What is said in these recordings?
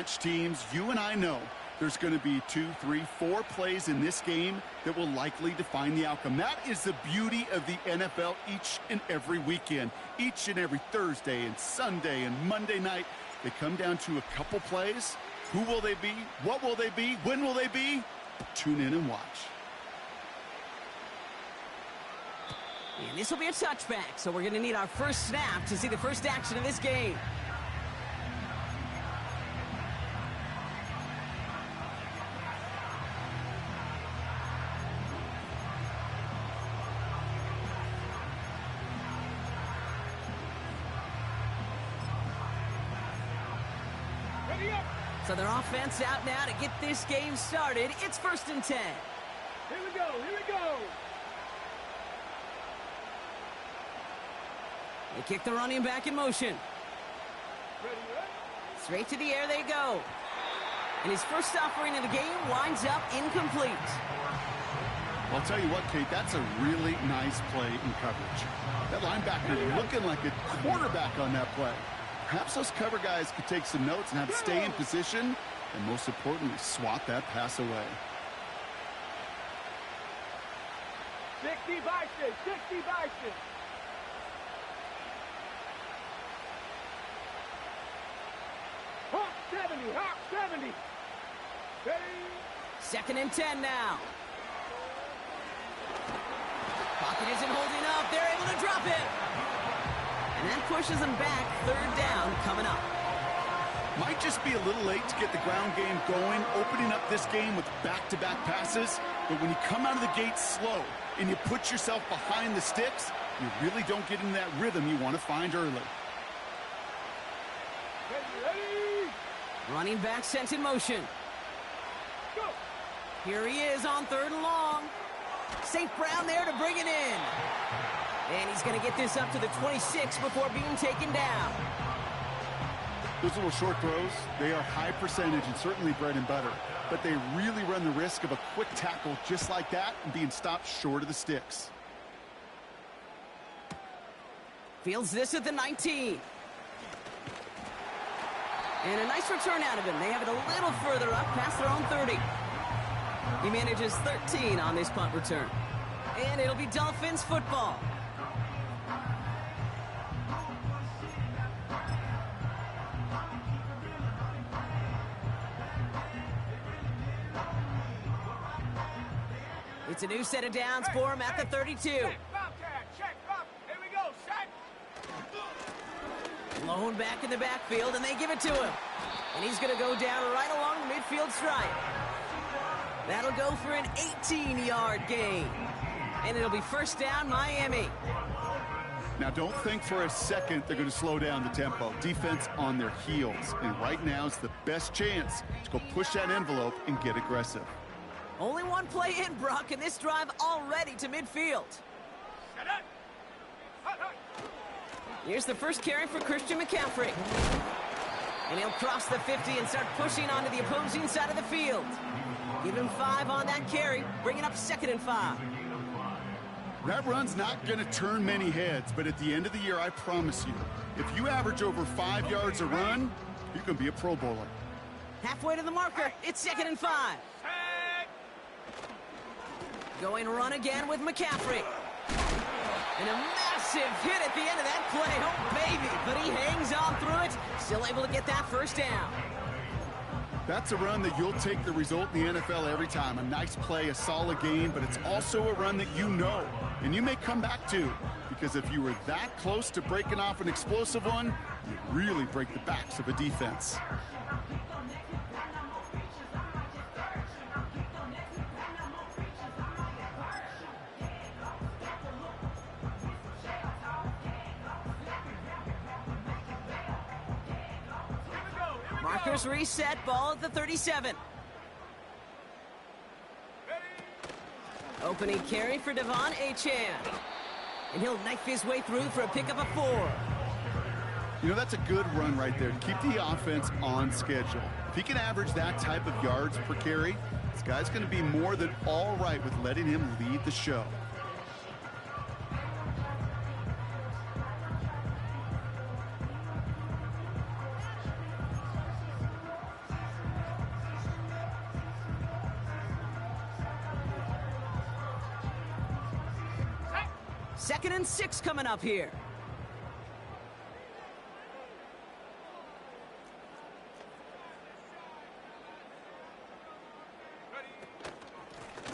well-matched teams, you and I know there's going to be 2, 3, 4 plays in this game that will likely define the outcome. That is the beauty of the NFL each and every weekend. Each and every Thursday and Sunday and Monday night, they come down to a couple plays. Who will they be? What will they be? When will they be? Tune in and watch. And this will be a touchback, so we're going to need our first snap to see the first action of this game. So their offense out now to get this game started. It's 1st and 10. Here we go, here we go. They kick the running back in motion. Ready, ready. Straight to the air they go. And his first offering of the game winds up incomplete. I'll tell you what, Kate, that's a really nice play in coverage. That linebacker looking like a quarterback on that play. Perhaps those cover guys could take some notes and have to stay in position, and most importantly, swat that pass away. 60 bison, 60 bison. Hawk 70, Hawk 70. Ready. 2nd and 10 now. Pocket isn't holding up. They're able to drop it. And that pushes them back. 3rd down coming up. Might just be a little late to get the ground game going, opening up this game with back-to-back passes. But when you come out of the gate slow and you put yourself behind the sticks, you really don't get into that rhythm you want to find early. Ready. Running back sent in motion. Go. Here he is on 3rd and long. St. Brown there to bring it in. And he's going to get this up to the 26 before being taken down. Those little short throws, they are high percentage and certainly bread and butter. But they really run the risk of a quick tackle just like that and being stopped short of the sticks. Fields this at the 19. And a nice return out of him. They have it a little further up past their own 30. He manages 13 on this punt return. And it'll be Dolphins football. It's a new set of downs for him at the 32. Check, Bobcat, check, Bob. Here we go, set. Blown back in the backfield, and they give it to him. And he's going to go down right along the midfield stripe. That'll go for an 18-yard gain. And it'll be 1st down, Miami. Now, don't think for a second they're going to slow down the tempo. Defense on their heels. And right now is the best chance to go push that envelope and get aggressive. Only one play in, Brock, and this drive already to midfield. Set up. Hut, hut. Here's the first carry for Christian McCaffrey. And he'll cross the 50 and start pushing onto the opposing side of the field. Give him 5 on that carry, bring it up 2nd and 5. That run's not going to turn many heads, but at the end of the year, I promise you, if you average over 5 yards a run, you can be a Pro Bowler. Halfway to the marker, it's 2nd and 5. Going run again with McCaffrey. And a massive hit at the end of that play. Oh, baby. But he hangs on through it. Still able to get that 1st down. That's a run that you'll take the result in the NFL every time. A nice play, a solid gain, but it's also a run that you know. And you may come back to. Because if you were that close to breaking off an explosive one, you really break the backs of a defense. Markers reset, ball at the 37. Opening carry for Devon Achane. And he'll knife his way through for a pickup of 4. You know, that's a good run right there to keep the offense on schedule. If he can average that type of yards per carry, this guy's going to be more than all right with letting him lead the show. 2nd and 6 coming up here.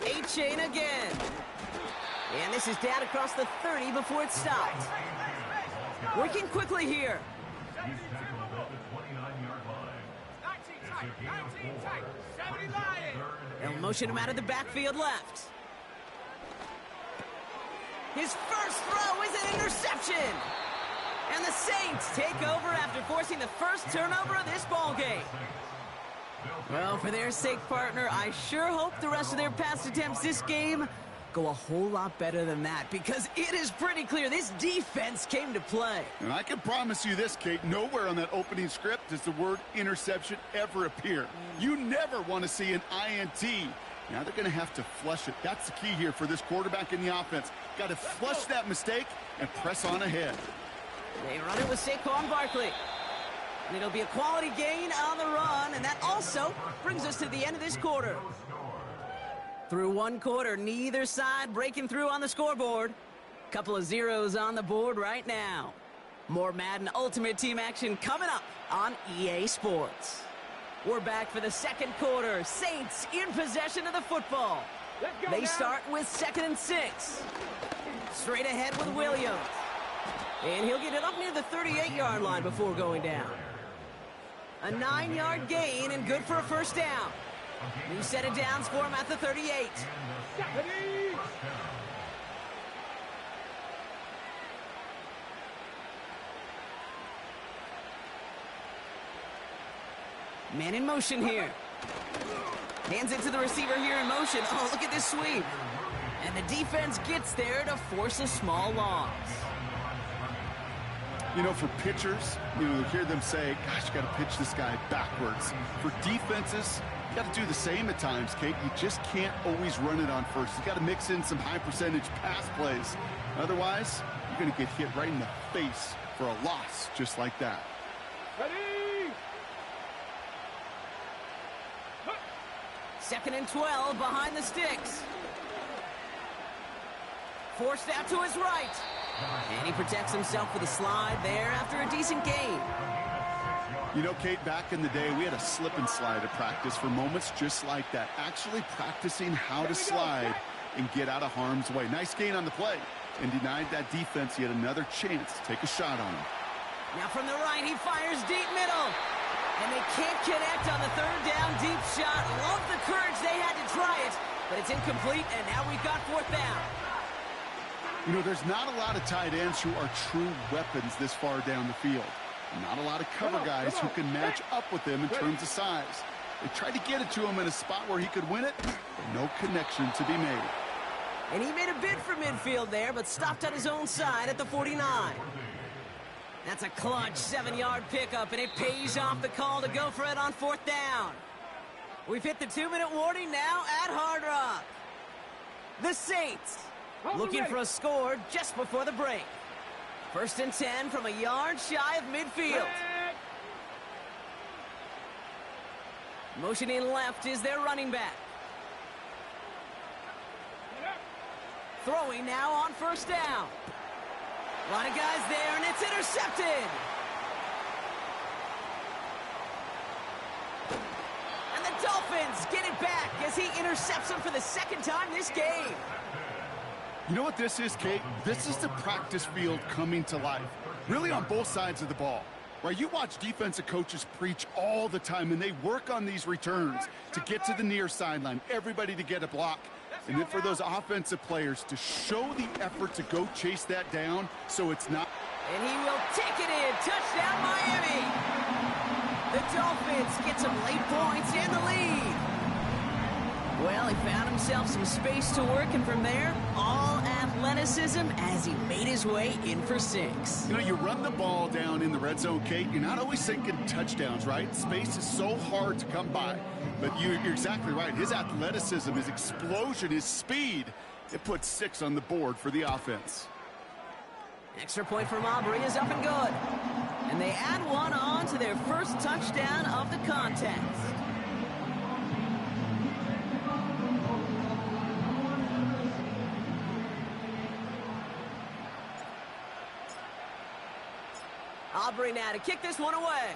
A-chain again. And this is down across the 30 before it stopped. Working quickly here. 19 tight. 70 Lions. They'll motion him out of the backfield left. His first throw is an interception. And the Saints take over after forcing the first turnover of this ball game. Well, for their sake, partner, I sure hope the rest of their pass attempts this game go a whole lot better than that, because it is pretty clear this defense came to play. And I can promise you this, Kate, nowhere on that opening script does the word interception ever appear. You never want to see an INT. Now they're going to have to flush it. That's the key here for this quarterback in the offense. Got to flush that mistake and press on ahead. They run it with Saquon Barkley. And it'll be a quality gain on the run, and that also brings us to the end of this quarter. Through one quarter, neither side breaking through on the scoreboard. Couple of zeros on the board right now. More Madden Ultimate Team action coming up on EA Sports. We're back for the second quarter. Saints in possession of the football. They start with 2nd and 6. Straight ahead with Williams. And he'll get it up near the 38-yard line before going down. A 9-yard gain and good for a first down. New set of downs for him at the 38. Man in motion here. Hands it to the receiver here in motion. Oh, look at this sweep. And the defense gets there to force a small loss. You know, for pitchers, you hear them say, gosh, you got to pitch this guy backwards. For defenses, you got to do the same at times, Kate. You just can't always run it on first. You got to mix in some high percentage pass plays. Otherwise, you're going to get hit right in the face for a loss just like that. Ready? 2nd and 12 behind the sticks. Forced out to his right. And he protects himself with a slide there after a decent gain. You know, Kate, back in the day, we had a slip and slide at practice for moments just like that. Actually practicing how to slide and get out of harm's way. Nice gain on the play. And denied that defense yet another chance to take a shot on him. Now from the right, he fires deep middle. And they can't connect on the 3rd down deep shot. Love the courage they had to try it. But it's incomplete, and now we've got 4th down. You know, there's not a lot of tight ends who are true weapons this far down the field. Not a lot of cover guys who can match up with him in terms of size. They tried to get it to him in a spot where he could win it, but no connection to be made. And he made a bid for midfield there, but stopped on his own side at the 49. That's a clutch 7-yard pickup, and it pays off the call to go for it on 4th down. We've hit the 2-minute warning now at Hard Rock. The Saints looking for a score just before the break. 1st and 10 from a yard shy of midfield. Motioning left is their running back. Throwing now on 1st down. A lot of guys there, and it's intercepted. And the Dolphins get it back as he intercepts him for the 2nd time this game. You know what this is, Kate? This is the practice field coming to life, really on both sides of the ball. Right, you watch defensive coaches preach all the time, and they work on these returns to get to the near sideline, everybody to get a block. And then for those offensive players to show the effort to go chase that down so it's not. And he will take it in. Touchdown, Miami. The Dolphins get some late points and the lead. Well, he found himself some space to work, and from there, all athleticism as he made his way in for 6. You know, you run the ball down in the red zone, Kate, you're not always thinking touchdowns, right? Space is so hard to come by. But you're exactly right. His athleticism, his explosion, his speed, it puts 6 on the board for the offense. Extra point for Aubrey is up and good. And they add one on to their first touchdown of the contest. Aubrey now to kick this one away.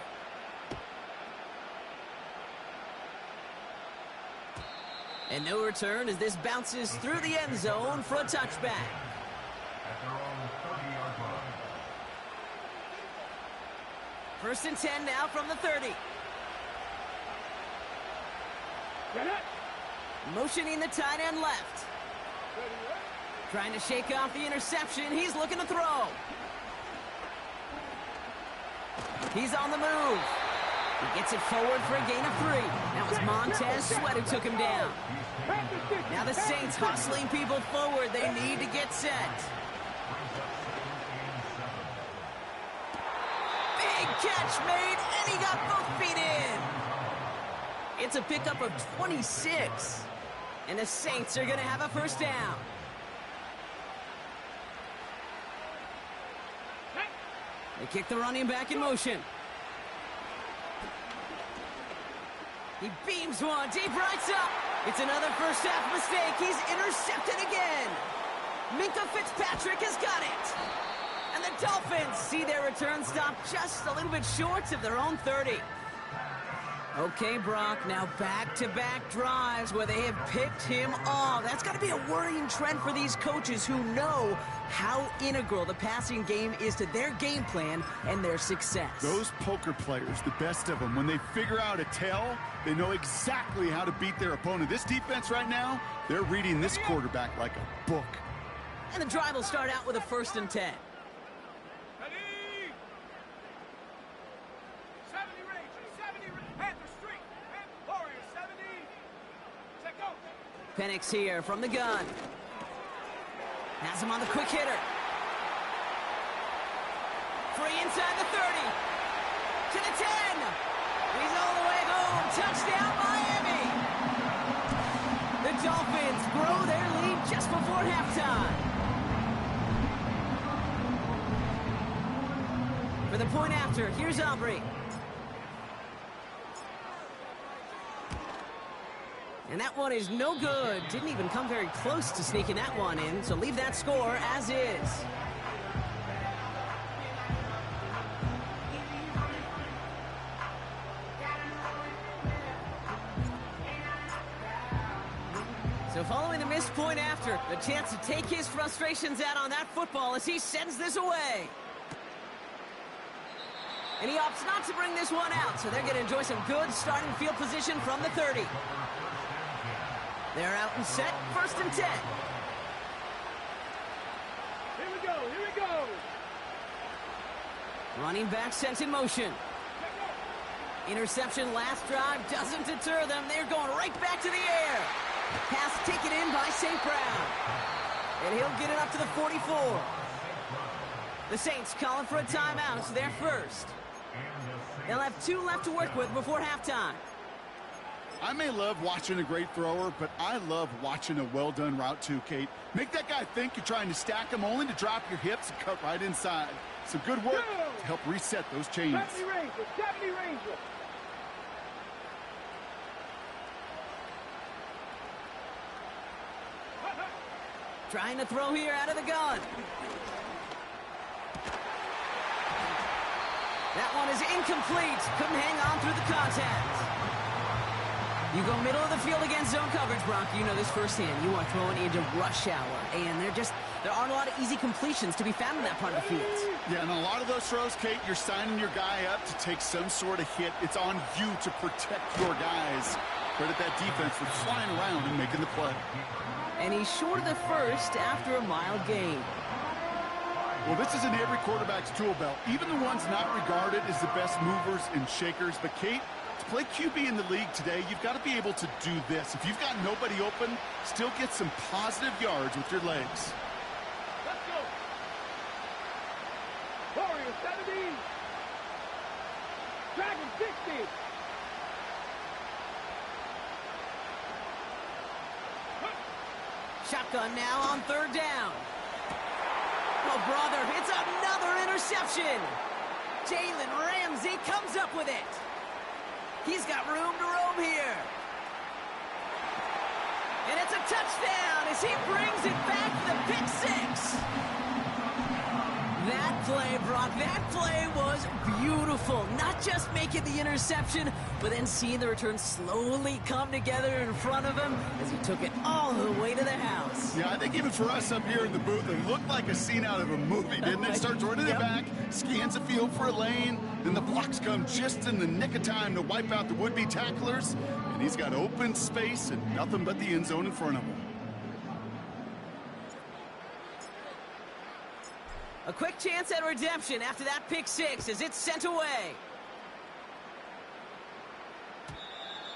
And no return as this bounces through the end zone for a touchback. First and 10 now from the 30. Motioning the tight end left. Trying to shake off the interception. He's looking to throw. He's on the move. He gets it forward for a gain of 3. That was Montez Sweat who took him down. Now the Saints hustling people forward. They need to get set. Big catch made, and he got both feet in. It's a pickup of 26. And the Saints are going to have a first down. They kick the running back in motion. He beams one deep right up. It's another first half mistake. He's intercepted again. Minka Fitzpatrick has got it. And the Dolphins see their return stop just a little bit short of their own 30. Okay, Brock, now back-to-back drives where they have picked him off. That's got to be a worrying trend for these coaches who know how integral the passing game is to their game plan and their success. Those poker players, the best of them, when they figure out a tell, they know exactly how to beat their opponent. This defense right now, they're reading this quarterback like a book. And the drive will start out with a first and 10. Penix here from the gun. Has him on the quick hitter. Free inside the 30. To the 10. He's all the way home. Touchdown, Miami. The Dolphins grow their lead just before halftime. For the point after, here's Aubrey. And that one is no good. Didn't even come very close to sneaking that one in, so leave that score as is. So following the missed point after, the chance to take his frustrations out on that football as he sends this away. And he opts not to bring this one out, so they're going to enjoy some good starting field position from the 30. They're out and set, first and 10. Here we go, here we go. Running back sent in motion. Interception last drive doesn't deter them. They're going right back to the air. Pass taken in by St. Brown. And he'll get it up to the 44. The Saints calling for a timeout, so they're first. They'll have 2 left to work with before halftime. I may love watching a great thrower, but I love watching a well-done route too, Kate. Make that guy think you're trying to stack him only to drop your hips and cut right inside. Some good work to help reset those chains. 70 Ranger, 70 Ranger. Trying to throw here out of the gun. That one is incomplete. Couldn't hang on through the contact. You go middle of the field against zone coverage, Brock. You know this firsthand. You are throwing into rush hour. And there aren't a lot of easy completions to be found in that part of the field. Yeah, and a lot of those throws, Kate, you're signing your guy up to take some sort of hit. It's on you to protect your guys. Credit that defense for flying around and making the play. And he's short of the first after a mild gain. Well, this is in every quarterback's tool belt, even the ones not regarded as the best movers and shakers. But, Kate, to play QB in the league today, you've got to be able to do this. If you've got nobody open, still get some positive yards with your legs. Let's go. Warrior 70. Dragon 60. Shotgun now on third down. Oh, brother, it's another interception. Jalen Ramsey comes up with it. He's got room to roam here. And it's a touchdown as he brings it back for the pick six. That play, Brock, that play was beautiful. Not just making the interception, but then seeing the return slowly come together in front of him as he took it all the way to the house. Yeah, I think even for us up here in the booth, it looked like a scene out of a movie, didn't it? Starts running it back, scans the field for a lane, then the blocks come just in the nick of time to wipe out the would-be tacklers, and he's got open space and nothing but the end zone in front of him. A quick chance at redemption after that pick six as it's sent away.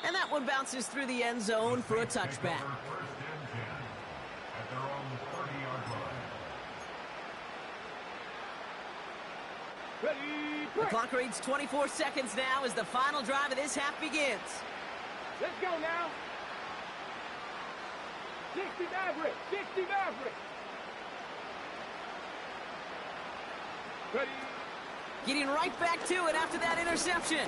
And that one bounces through the end zone for a touchback. Ready, The clock reads 24 seconds now as the final drive of this half begins. let's go now. 60 Maverick, 60 Maverick. Ready. Getting right back to it after that interception.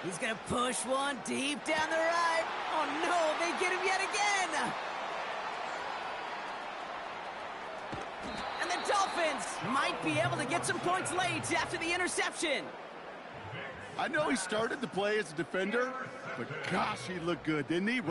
He's going to push one deep down the right. Oh, no, they get him yet again. And the Dolphins might be able to get some points late after the interception. I know he started the play as a defender, but gosh, he looked good, didn't he?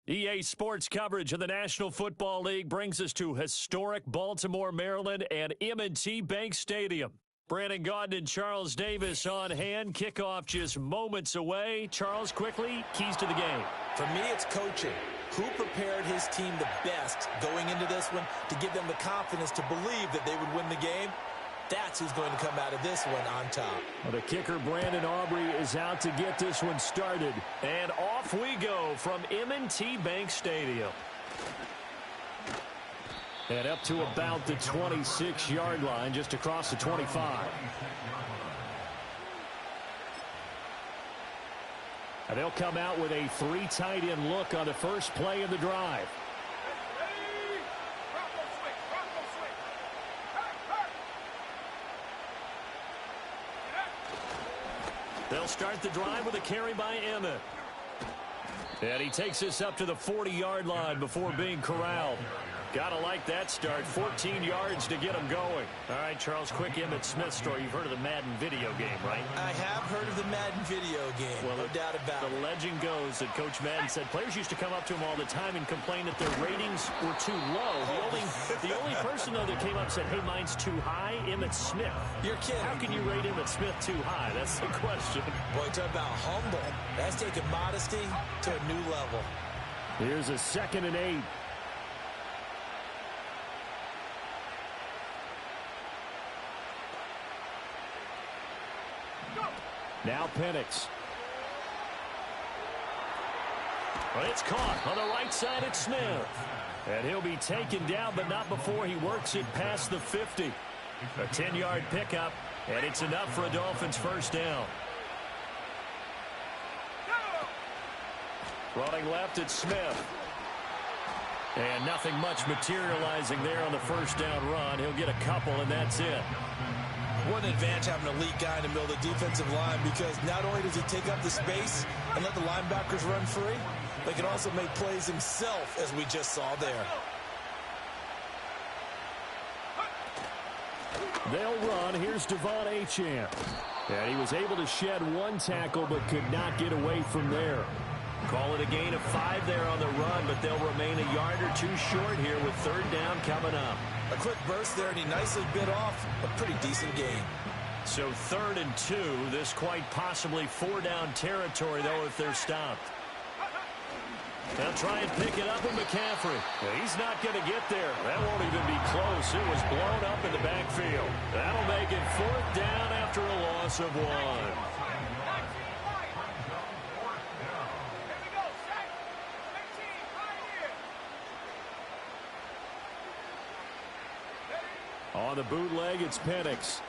EA Sports coverage of the National Football League brings us to historic Baltimore, Maryland, and M&T Bank Stadium. Brandon Gaudin and Charles Davis on hand. Kickoff just moments away. Charles, quickly, keys to the game. For me, it's coaching. Who prepared his team the best going into this one to give them the confidence to believe that they would win the game? That's who's going to come out of this one on top. Well, the kicker, Brandon Aubrey, is out to get this one started. And off we go from M&T Bank Stadium. And up to about the 26-yard line, just across the 25. And they'll come out with a 3 tight end look on the first play of the drive. They'll start the drive with a carry by Emmett. And he takes this up to the 40-yard line before being corralled. Gotta like that start. 14 yards to get him going. All right, Charles, quick Emmett Smith story. You've heard of the Madden video game, right? I have heard of the Madden video game. Well, no doubt about it. The legend goes that Coach Madden said players used to come up to him all the time and complain that their ratings were too low. The only person, though, that came up and said, hey, mine's too high, Emmett Smith. You're kidding. How can you rate Emmett Smith too high? That's the question. Boy, talk about humble. That's taking modesty to a new level. Here's a 2nd and 8. Now Penix. Well, it's caught on the right side. It's Smith. And he'll be taken down, but not before he works it past the 50. A 10-yard pickup, and it's enough for a Dolphins first down. Running left, it's Smith. And nothing much materializing there on the first down run. He'll get a couple, and that's it. What an advantage having an elite guy in the middle of the defensive line, because not only does he take up the space and let the linebackers run free, but he can also make plays himself, as we just saw there. They'll run. Here's Devon Achane. And he was able to shed 1 tackle, but could not get away from there. Call it a gain of 5 there on the run, but they'll remain a yard or 2 short here with 3rd down coming up. A quick burst there, and he nicely bit off a pretty decent gain. So 3rd and 2. This quite possibly 4-down territory, though, if they're stopped. They'll try and pick it up with McCaffrey. He's not going to get there. That won't even be close. It was blown up in the backfield. That'll make it 4th down after a loss of 1. On the bootleg, it's Penix.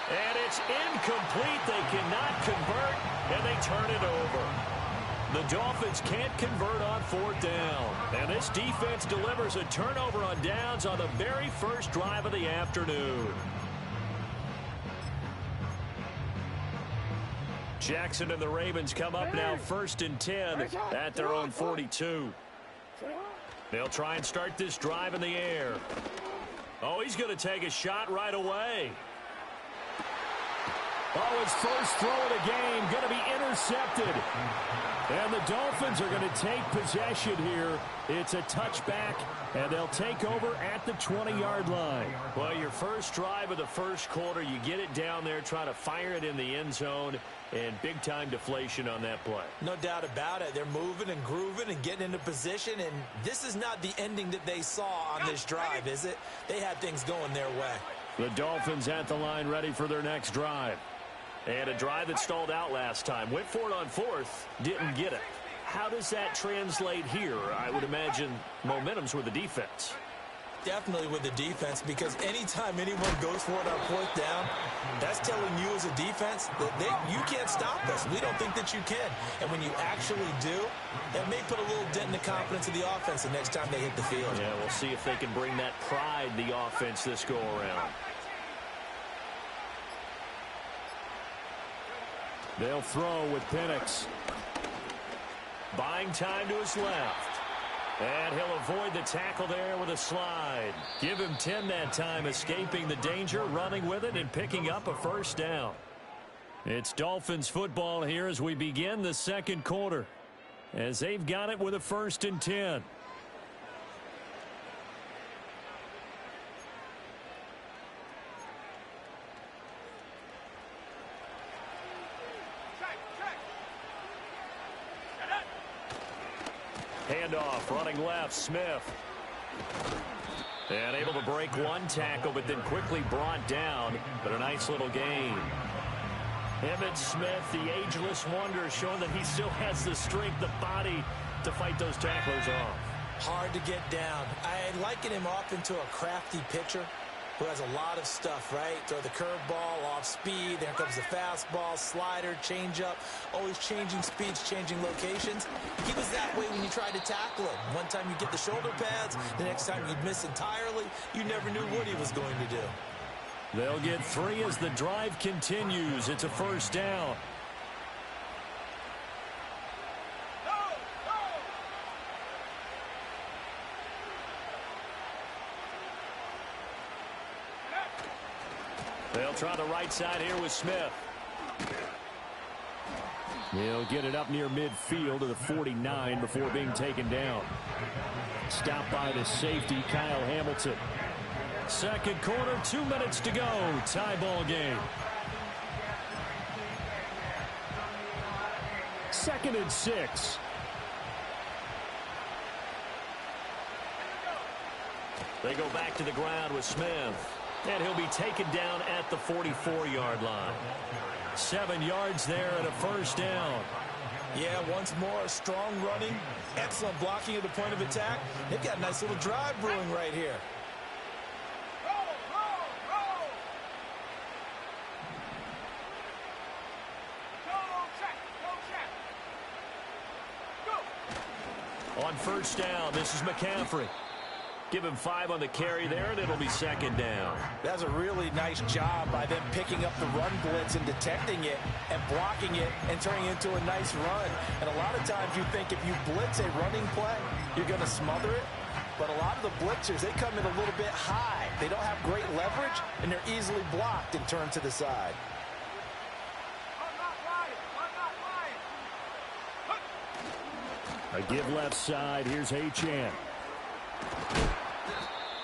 And it's incomplete. They cannot convert, and they turn it over. The Dolphins can't convert on 4th down. And this defense delivers a turnover on downs on the very first drive of the afternoon. Jackson and the Ravens come up now 1st and 10 at their own 42. They'll try and start this drive in the air. Oh, he's going to take a shot right away. Oh, his first throw of the game going to be intercepted. And the Dolphins are going to take possession here. It's a touchback, and they'll take over at the 20-yard line. Well, your first drive of the first quarter, you get it down there, try to fire it in the end zone, and big-time deflation on that play. No doubt about it. They're moving and grooving and getting into position, and this is not the ending that they saw on this drive, is it? They had things going their way. The Dolphins at the line ready for their next drive. And a drive that stalled out last time. Went for it on 4th, didn't get it. How does that translate here? I would imagine momentum's with the defense. Definitely with the defense, because anytime anyone goes for it on 4th down, that's telling you as a defense that you can't stop us. We don't think that you can. And when you actually do, that may put a little dent in the confidence of the offense the next time they hit the field. Yeah, we'll see if they can bring that pride, the offense, this go-around. They'll throw with Penix. Buying time to his left. And he'll avoid the tackle there with a slide. Give him 10 that time, escaping the danger, running with it, and picking up a first down. It's Dolphins football here as we begin the second quarter. as they've got it with a 1st and 10. Handoff, running left, Smith. And able to break one tackle, but then quickly brought down. But a nice little gain. Emmitt Smith, the ageless wonder, showing that he still has the strength, the body to fight those tacklers off. Hard to get down. I liken him off into a crafty pitcher who has a lot of stuff, right? Throw the curveball, off speed, there comes the fastball, slider, changeup, always changing speeds, changing locations. He was that way when you tried to tackle him. One time you get the shoulder pads, the next time you'd miss entirely. You never knew what he was going to do. They'll get 3 as the drive continues. It's a 1st down. They'll try the right side here with Smith. He'll get it up near midfield to the 49 before being taken down. Stopped by the safety, Kyle Hamilton. 2nd quarter, 2 minutes to go. Tie ball game. 2nd and 6. They go back to the ground with Smith. And he'll be taken down at the 44-yard line. 7 yards there and a 1st down. Yeah, once more, strong running, excellent blocking at the point of attack. They've got a nice little drive brewing right here. On 1st down, this is McCaffrey. Give him 5 on the carry there, and it'll be 2nd down. That's a really nice job by them picking up the run blitz and detecting it and blocking it and turning it into a nice run. And a lot of times you think if you blitz a running play, you're going to smother it. But a lot of the blitzers, they come in a little bit high. They don't have great leverage, and they're easily blocked and turned to the side. A give left side. Here's Achane.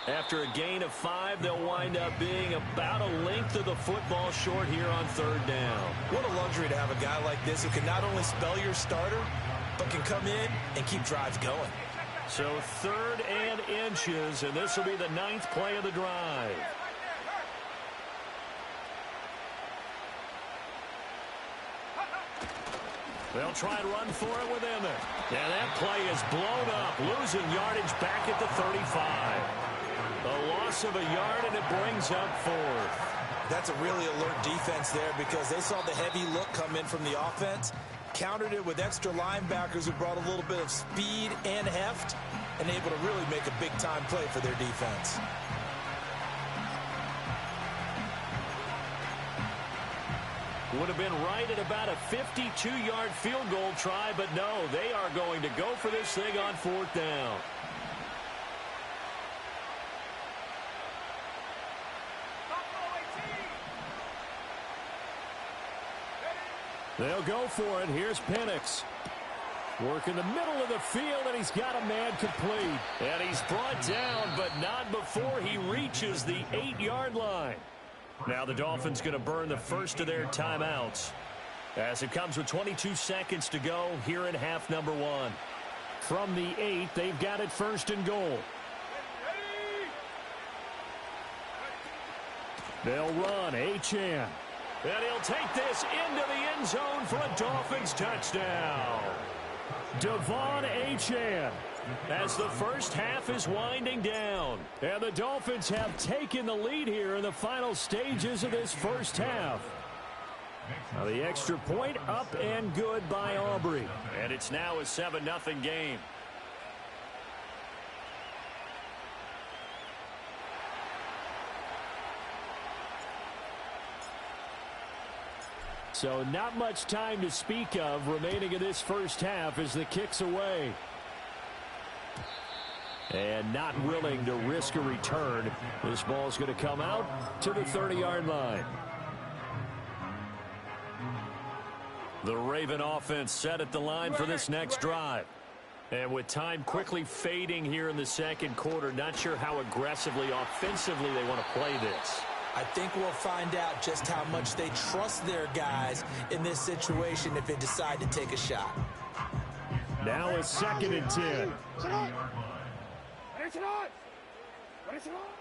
After a gain of 5, they'll wind up being about a length of the football short here on 3rd down. What a luxury to have a guy like this who can not only spell your starter, but can come in and keep drives going. So 3rd and inches, and this will be the 9th play of the drive. They'll try and run for it with Emmett. And that play is blown up, losing yardage back at the 35. A loss of a yard, and it brings up 4th. That's a really alert defense there because they saw the heavy look come in from the offense, countered it with extra linebackers who brought a little bit of speed and heft, and able to really make a big-time play for their defense. Would have been right at about a 52-yard field goal try, but no, they are going to go for this thing on 4th down. They'll go for it. Here's Penix. Work in the middle of the field, and he's got a man complete. And he's brought down, but not before he reaches the 8-yard line. Now the Dolphins going to burn the first of their timeouts as it comes with 22 seconds to go here in half number 1. From the 8, they've got it 1st and goal. They'll run. Achane. And he'll take this into the end zone for a Dolphins touchdown. Devon Achane, as the first half is winding down. And the Dolphins have taken the lead here in the final stages of this first half. Now the extra point up and good by Aubrey. And it's now a 7-0 game. So not much time to speak of remaining in this first half as the kick's away. And not willing to risk a return. This ball's going to come out to the 30-yard line. The Raven offense set at the line for this next drive. And with time quickly fading here in the second quarter, not sure how aggressively, offensively they want to play this. I think we'll find out just how much they trust their guys in this situation if they decide to take a shot. Now it's 2nd and 10.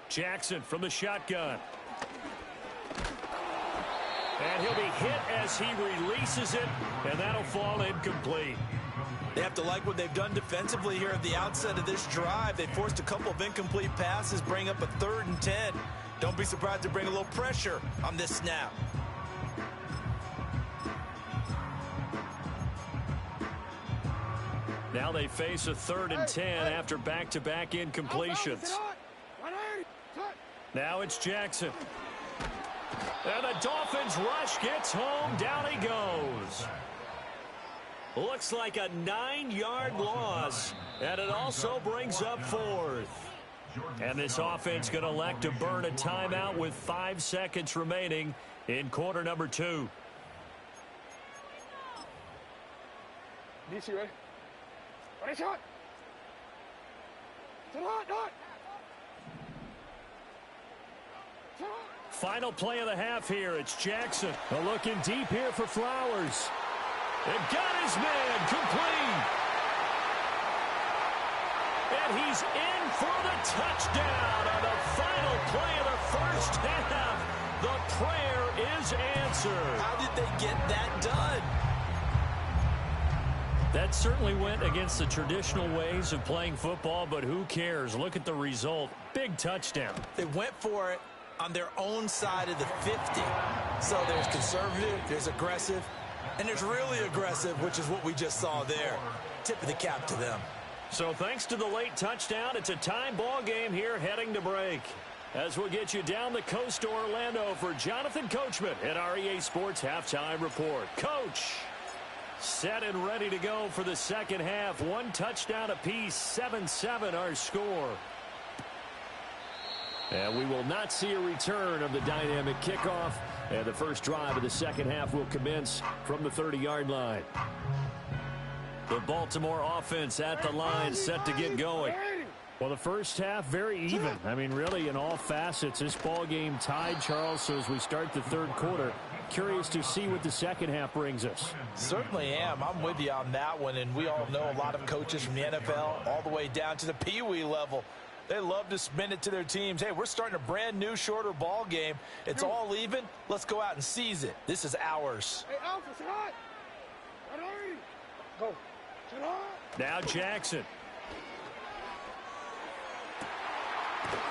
Jackson from the shotgun. And he'll be hit as he releases it, and that'll fall incomplete. They have to like what they've done defensively here at the outset of this drive. They forced a couple of incomplete passes, bring up a 3rd and 10. Don't be surprised to bring a little pressure on this snap. Now they face a 3rd and 10 after back-to-back incompletions. Now it's Jackson. And the Dolphins rush gets home. Down he goes. Looks like a 9-yard loss, and it also brings up 4th. And this offense going to elect to burn a timeout with 5 seconds remaining in quarter number 2. DC, ready? Ready, shot! Final play of the half here. It's Jackson. Looking deep here for Flowers. And got his man complete. And he's in for the touchdown on the final play of the first half. The prayer is answered. How did they get that done? That certainly went against the traditional ways of playing football, but who cares? Look at the result. Big touchdown. They went for it on their own side of the 50. So there's conservative, there's aggressive, and there's really aggressive, which is what we just saw there. Tip of the cap to them. So thanks to the late touchdown, it's a time ball game here heading to break. As we'll get you down the coast to Orlando for Jonathan Coachman at our EA Sports Halftime Report. Coach, set and ready to go for the second half. 1 touchdown apiece, 7-7 our score. And we will not see a return of the dynamic kickoff. And the first drive of the second half will commence from the 30-yard line. The Baltimore offense at the line set to get going. Well, the first half, very even. I mean, really, in all facets, this ball game tied, Charles. So as we start the third quarter, curious to see what the second half brings us. Certainly am. I'm with you on that one. And we all know a lot of coaches from the NFL all the way down to the Pee-wee level. They love to spin it to their teams. Hey, we're starting a brand new, shorter ball game. It's all even. Let's go out and seize it. This is ours. Hey, Alpha, sit hot. Go. Sit hot. Now Jackson.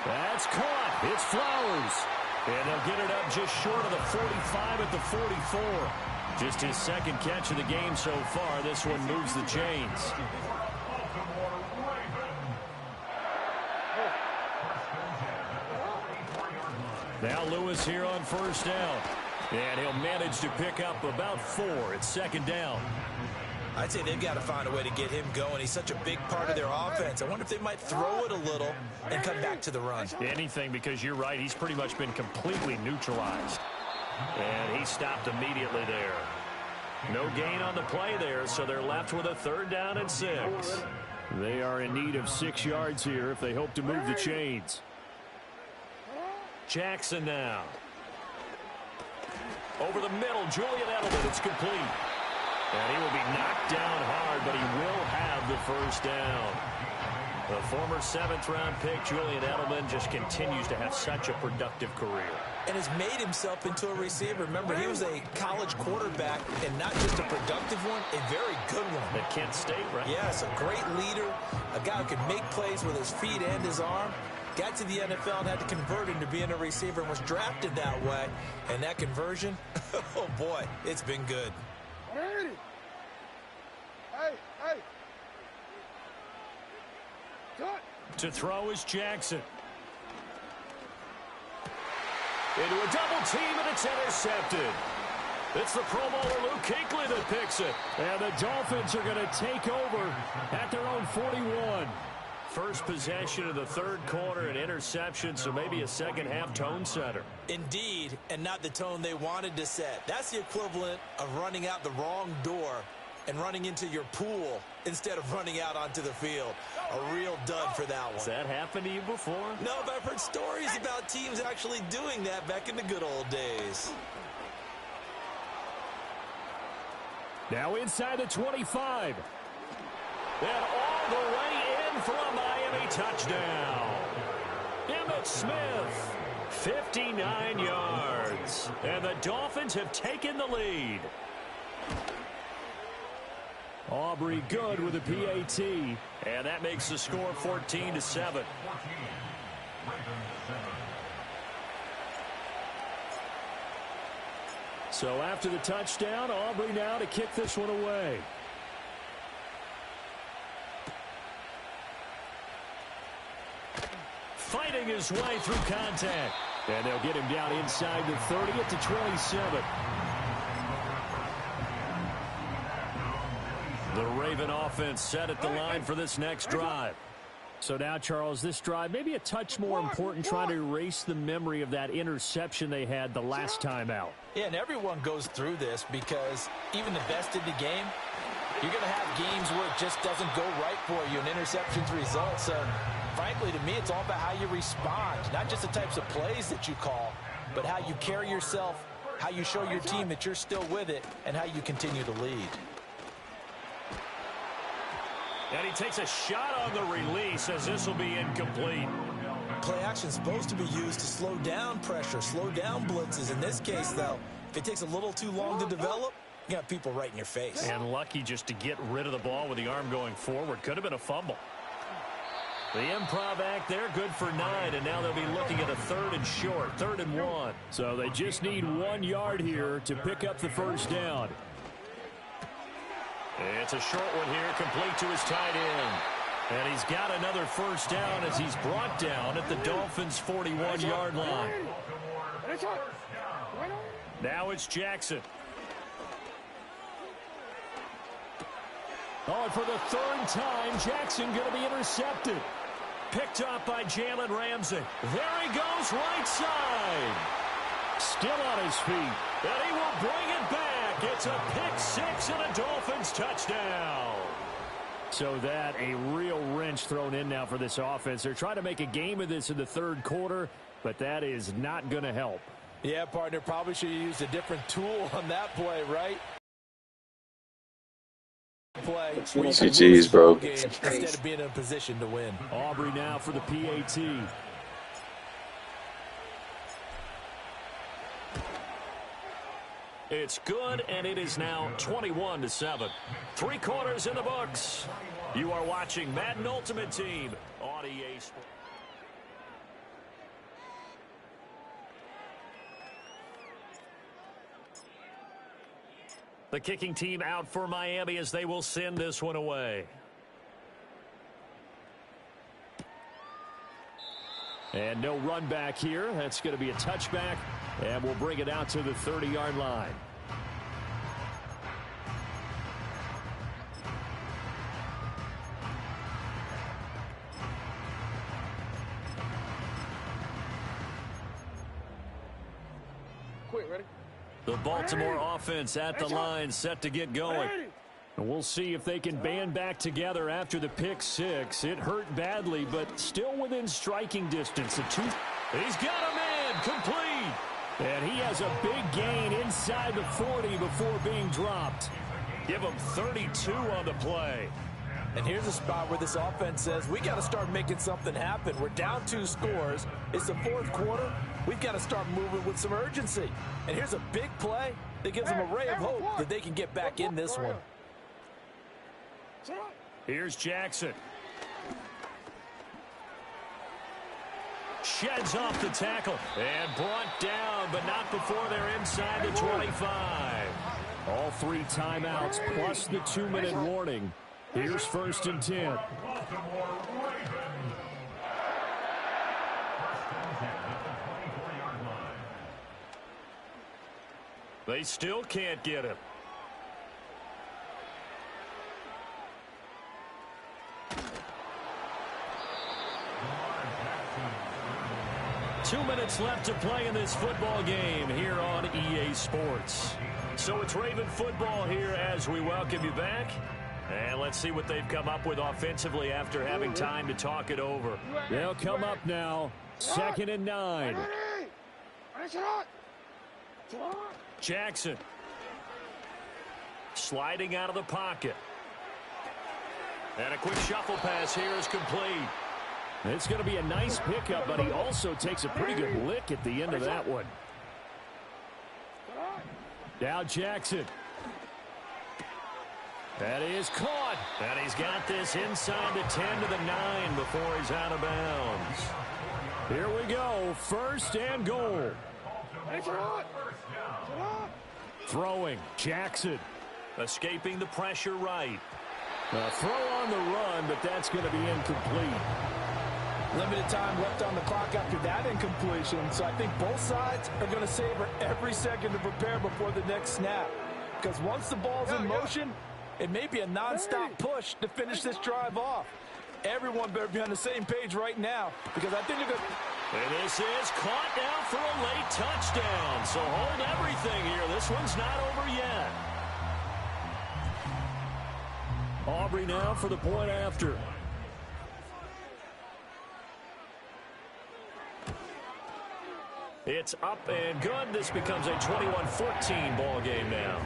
That's caught. It's Flowers. And they'll get it up just short of the 45 at the 44. Just his second catch of the game so far. This one moves the chains. Now Lewis here on first down. And he'll manage to pick up about 4. It's second down. I'd say they've got to find a way to get him going. He's such a big part of their offense. I wonder if they might throw it a little and come back to the run. Anything, because you're right. He's pretty much been completely neutralized. And he stopped immediately there. No gain on the play there, so they're left with a 3rd down and 6. They are in need of 6 yards here if they hope to move the chains. Jackson now. Over the middle, Julian Edelman. It's complete. And he will be knocked down hard, but he will have the first down. The former 7th-round pick, Julian Edelman, just continues to have such a productive career. And has made himself into a receiver. Remember, he was a college quarterback, and not just a productive one, a very good one. At Kent State, right? Yes, a great leader, a guy who can make plays with his feet and his arm. Got to the NFL and had to convert into being a receiver and was drafted that way. And that conversion, oh boy, it's been good. Hey. To throw is Jackson. Into a double team, and it's intercepted. It's the Pro Bowler Luke Kuechly that picks it. And the Dolphins are going to take over at their own 41. First possession of the third quarter, an interception, so maybe a second-half tone setter. Indeed, and not the tone they wanted to set. That's the equivalent of running out the wrong door and running into your pool instead of running out onto the field. A real dud for that one. Has that happened to you before? No, but I've heard stories about teams actually doing that back in the good old days. Now inside the 25. And all the way in for a Miami touchdown. Emmitt Smith, 59 yards. And the Dolphins have taken the lead. Aubrey good with a PAT. And that makes the score 14-7. So after the touchdown, Aubrey now to kick this one away. Fighting his way through contact. And they'll get him down inside the 30 at the 27. The Raven offense set at the line for this next drive. So now, Charles, this drive maybe a touch more important, trying to erase the memory of that interception they had the last time out. Yeah, and everyone goes through this because even the best in the game, you're going to have games where it just doesn't go right for you, and interceptions result. So, frankly, to me, it's all about how you respond, not just the types of plays that you call, but how you carry yourself, how you show your team that you're still with it, and how you continue to lead. And he takes a shot on the release as this will be incomplete. Play action is supposed to be used to slow down pressure, slow down blitzes. In this case, though, if it takes a little too long to develop, you got people right in your face. And lucky just to get rid of the ball with the arm going forward. Could have been a fumble. The improv act there, good for 9, and now they'll be looking at a 3rd and short, 3rd and 1. So they just need 1 yard here to pick up the first down. It's a short one here, complete to his tight end. And he's got another first down as he's brought down at the Dolphins' 41-yard line. Now it's Jackson. Oh, and for the 3rd time, Jackson going to be intercepted. Picked up by Jalen Ramsey. There he goes, right side. Still on his feet. And he will bring it back. It's a pick 6 and a Dolphins touchdown. So that a real wrench thrown in now for this offense. They're trying to make a game of this in the 3rd quarter, but that is not going to help. Yeah, partner, probably should have used a different tool on that play, right? GG's, bro. Instead of being in a position to win. Aubrey now for the PAT. It's good, and it is now 21-7. 3 quarters in the books. You are watching Madden Ultimate Team on EA Sports. The kicking team out for Miami as they will send this one away. And no run back here. That's going to be a touchback, and we'll bring it out to the 30-yard line. Quick, ready? The Baltimore offense at the line, set to get going. And we'll see if they can band back together after the pick 6. It hurt badly, but still within striking distance. He's got a man, complete. And he has a big gain inside the 40 before being dropped. Give him 32 on the play. And here's a spot where this offense says, we got to start making something happen. We're down 2 scores. It's the 4th quarter. We've got to start moving with some urgency. And here's a big play that gives them a ray of hope that they can get back in this one. Here's Jackson. Sheds off the tackle and brought down, but not before they're inside the 25. All 3 timeouts plus the 2-minute warning. Here's 1st and 10. They still can't get him. minutes left to play in this football game here on EA Sports. So it's Raven football here as we welcome you back. And let's see what they've come up with offensively after having time to talk it over. They'll come up now. 2nd and 9. Jackson. Sliding out of the pocket. And a quick shuffle pass here is complete. It's going to be a nice pickup, but he also takes a pretty good lick at the end of that one. Now Jackson. That is caught. And he's got this inside the 10 to the 9 before he's out of bounds. Here we go. 1st and goal. Throwing. Jackson. Escaping the pressure right. A throw on the run, but that's going to be incomplete. Limited time left on the clock after that incompletion, so I think both sides are going to savor every second to prepare before the next snap. Because once the ball's in motion, it may be a non-stop push to finish this drive off. Everyone better be on the same page right now, because I think they're going to... And this is caught now for a late touchdown. So hold everything here. This one's not over yet. Aubrey now for the point after. It's up and good. This becomes a 21-14 ball game now.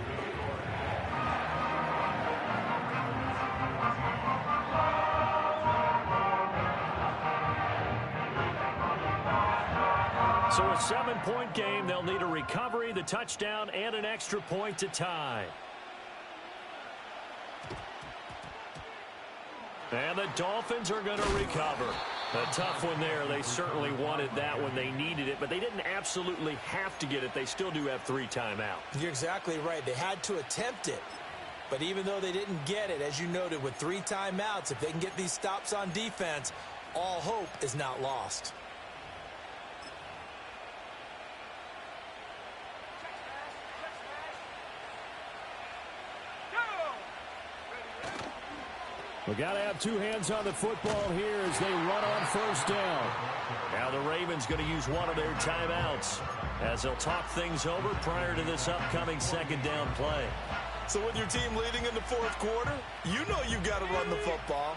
So a 7-point game. They'll need a recovery, the touchdown, and an extra point to tie. And the Dolphins are going to recover. A tough one there. They certainly wanted that when they needed it, but they didn't absolutely have to get it. They still do have 3 timeouts. You're exactly right. They had to attempt it. But even though they didn't get it, as you noted, with 3 timeouts, if they can get these stops on defense, all hope is not lost. We got to have 2 hands on the football here as they run on 1st down. Now the Ravens going to use one of their timeouts as they'll talk things over prior to this upcoming 2nd down play. So with your team leading in the 4th quarter, you know you've got to run the football.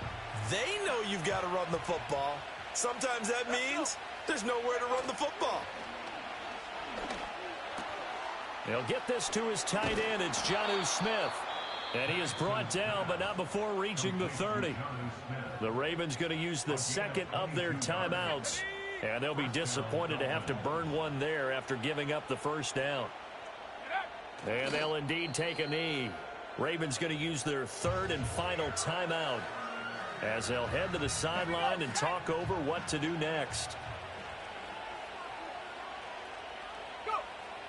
They know you've got to run the football. Sometimes that means there's nowhere to run the football. They'll get this to his tight end. It's Jonnu Smith. And he is brought down, but not before reaching the 30. The Ravens going to use the 2nd of their timeouts. And they'll be disappointed to have to burn one there after giving up the 1st down. And they'll indeed take a knee. Ravens going to use their 3rd and final timeout as they'll head to the sideline and talk over what to do next.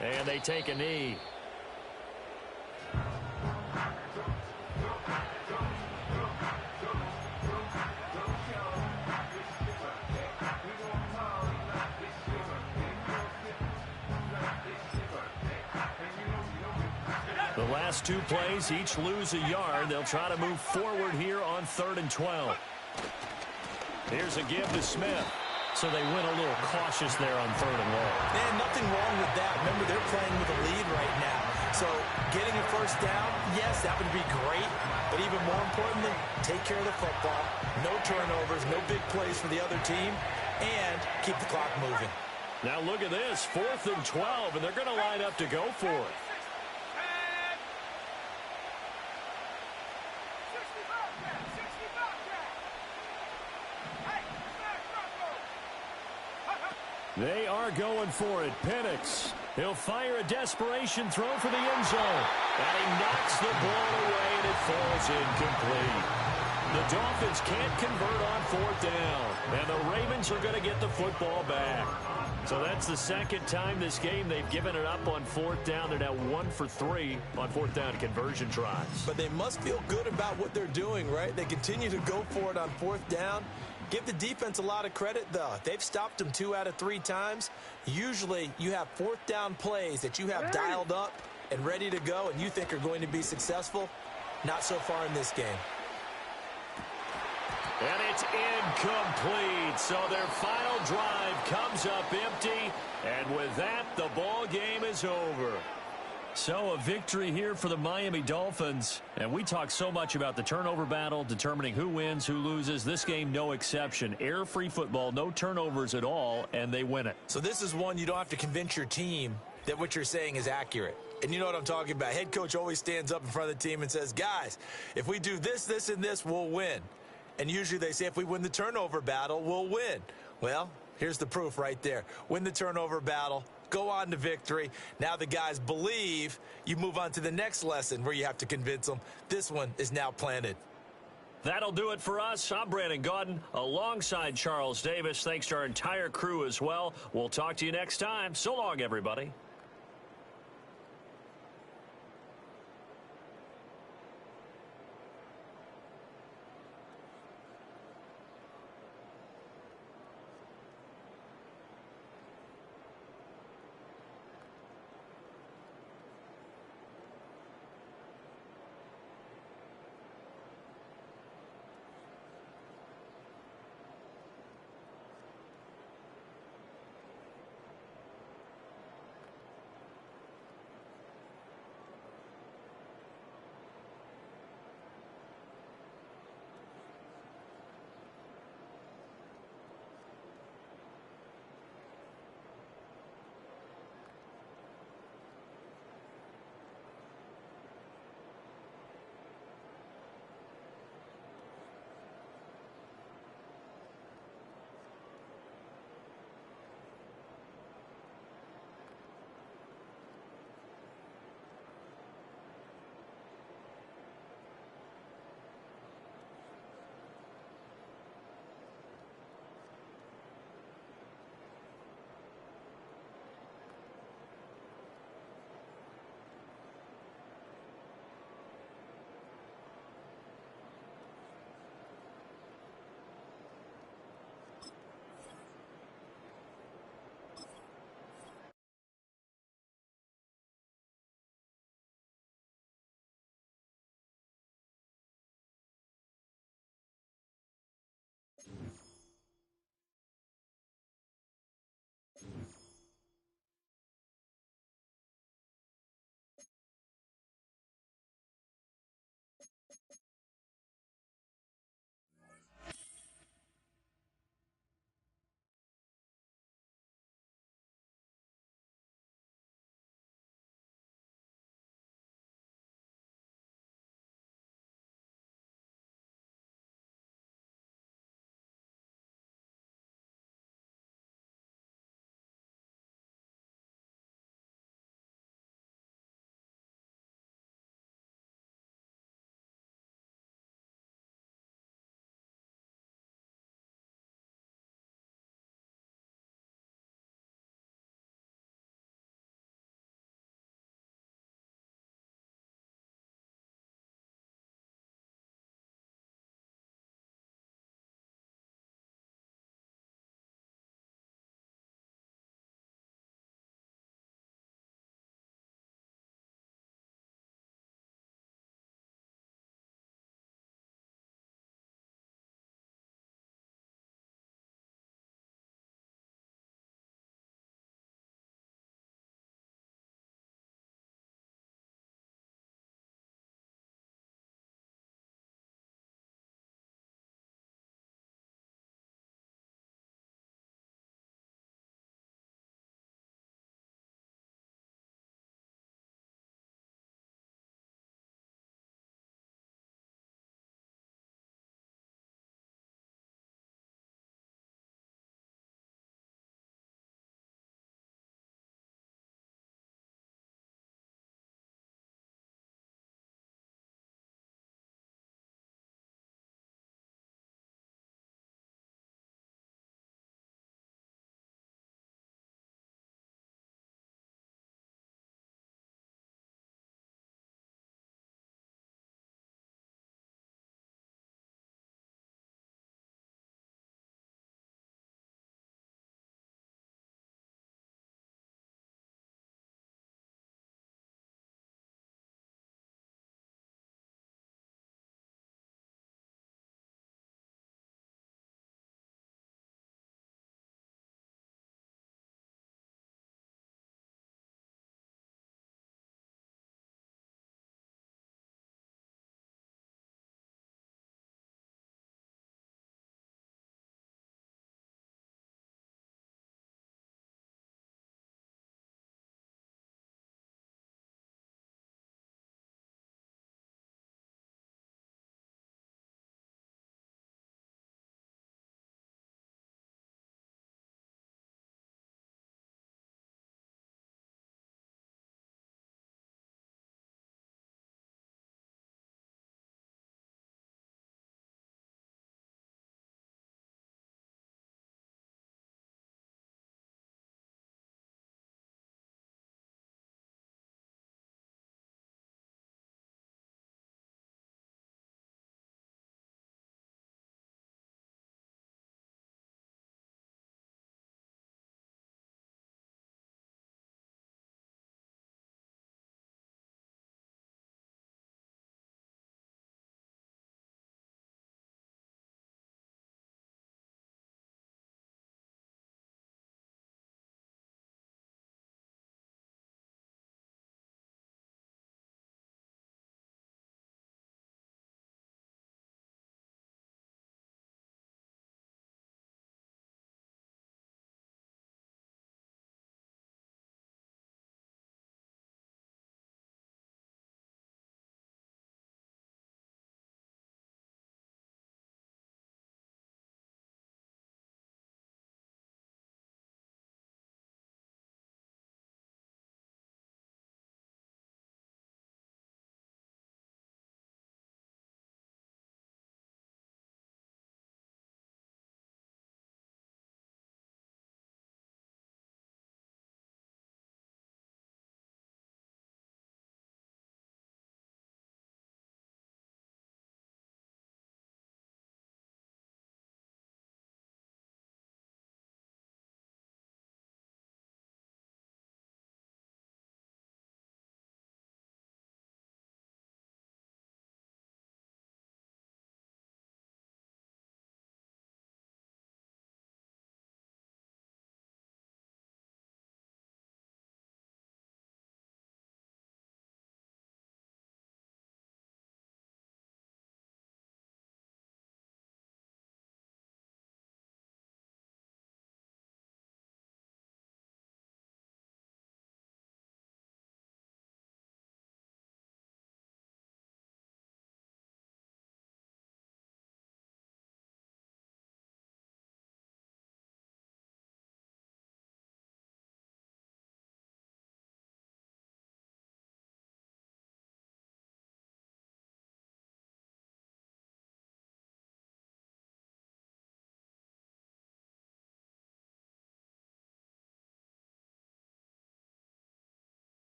And they take a knee. The last 2 plays, each lose a yard. They'll try to move forward here on 3rd and 12. Here's a give to Smith. So they went a little cautious there on 3rd and long. And nothing wrong with that. Remember, they're playing with a lead right now. So getting a 1st down, yes, that would be great. But even more importantly, take care of the football. No turnovers, no big plays for the other team. And keep the clock moving. Now look at this, 4th and 12, and they're going to line up to go for it. They are going for it. Penix. He'll fire a desperation throw for the end zone. And he knocks the ball away, and it falls incomplete. The Dolphins can't convert on 4th down. And the Ravens are going to get the football back. So that's the 2nd time this game they've given it up on 4th down. They're now 1 for 3 on 4th down conversion tries. But they must feel good about what they're doing, right? They continue to go for it on 4th down. Give the defense a lot of credit, though. They've stopped them 2 out of 3 times. Usually, you have 4th down plays that you have dialed up and ready to go and you think are going to be successful. Not so far in this game. And it's incomplete. So their final drive comes up empty. And with that, the ball game is over. So a victory here for the Miami Dolphins. And we talk so much about the turnover battle, determining who wins, who loses. This game, no exception. Air-free football, no turnovers at all, and they win it. So this is one you don't have to convince your team that what you're saying is accurate. And you know what I'm talking about. Head coach always stands up in front of the team and says, guys, if we do this, this, and this, we'll win. And usually they say if we win the turnover battle, we'll win. Well, here's the proof right there. Win the turnover battle. Go on to victory. Now the guys believe. You move on to the next lesson where you have to convince them. This one is now planted. That'll do it for us. I'm Brandon Gaudin alongside Charles Davis. Thanks to our entire crew as well. We'll talk to you next time. So long, everybody.